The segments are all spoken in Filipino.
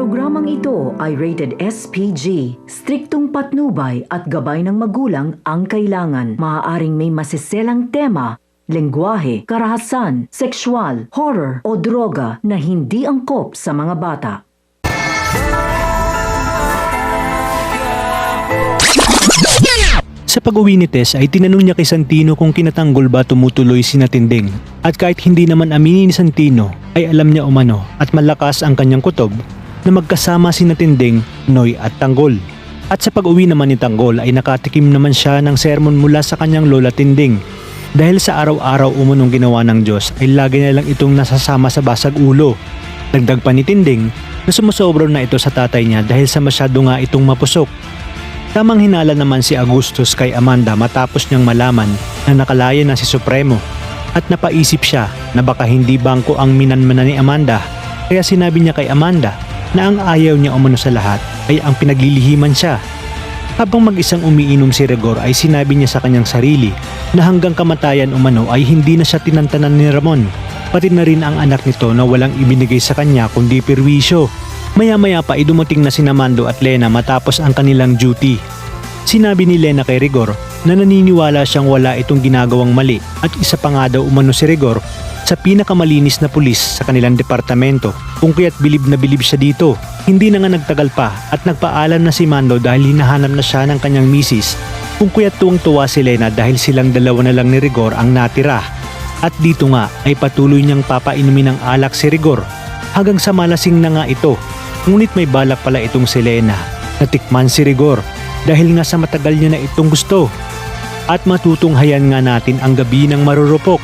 Programang ito ay rated SPG. Striktong patnubay at gabay ng magulang ang kailangan. Maaaring may masiselang tema, lengguwahe, karahasan, sexual, horror o droga na hindi angkop sa mga bata. Sa pag-uwi ni Tess ay tinanong niya kay Santino kung kinatanggol ba tumutuloy si Tinding. At kahit hindi naman aminin ni Santino ay alam niya umano at malakas ang kanyang kutob na magkasama si Tinding, Noy at Tanggol. At sa pag-uwi naman ni Tanggol ay nakatikim naman siya ng sermon mula sa kanyang lola Tinding. Dahil sa araw-araw umunong ginawa ng Diyos ay lagi na lang itong nasasama sa basag ulo. Dagdag pa ni Tinding na sumusobra na ito sa tatay niya dahil sa masyado nga itong mapusok. Tamang hinala naman si Augustus kay Amanda matapos niyang malaman na nakalaya na si Supremo at napaisip siya na baka hindi bangko ang minanmanan ni Amanda kaya sinabi niya kay Amanda na ang ayaw niya umano sa lahat ay ang pinaglilihiman siya. Habang mag-isang umiinom si Rigor ay sinabi niya sa kanyang sarili na hanggang kamatayan umano ay hindi na siya tinantanan ni Ramon, pati na rin ang anak nito na walang ibinigay sa kanya kundi perwisyo. Maya-maya pa ay dumating na sina Mando at Lena matapos ang kanilang duty. Sinabi ni Lena kay Rigor na naniniwala siyang wala itong ginagawang mali at isa pa nga daw umano si Rigor sa pinakamalinis na pulis sa kanilang departamento kung kaya't bilib na bilib siya dito. Hindi na nga nagtagal pa at nagpaalam na si Mando dahil hinahanap na siya ng kanyang misis kung kaya't tuwang-tuwa si Lena dahil silang dalawa na lang ni Rigor ang natira. At dito nga ay patuloy niyang papainumin ng alak si Rigor hanggang sa malasing na nga ito. Ngunit may balak pala itong si Lena na tikman si Rigor dahil nga sa matagal niya na itong gusto. At matutunghayan nga natin ang gabi ng marurupok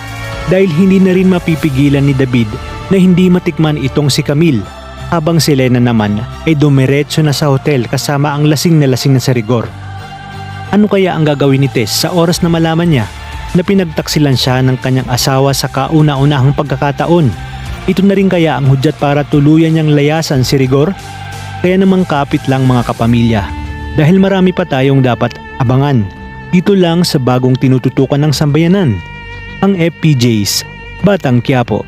dahil hindi na rin mapipigilan ni David na hindi matikman itong si Camille habang si Lena naman ay dumiretso na sa hotel kasama ang lasing na si Rigor. Ano kaya ang gagawin ni Tess sa oras na malaman niya na pinagtaksilan siya ng kanyang asawa sa kauna-unahang pagkakataon? Ito na rin kaya ang hudyat para tuluyan niyang layasan si Rigor? Kaya namang kapit lang mga kapamilya dahil marami pa tayong dapat abangan. Dito lang sa bagong tinututukan ng sambayanan, ang FPJ's Batang Quiapo.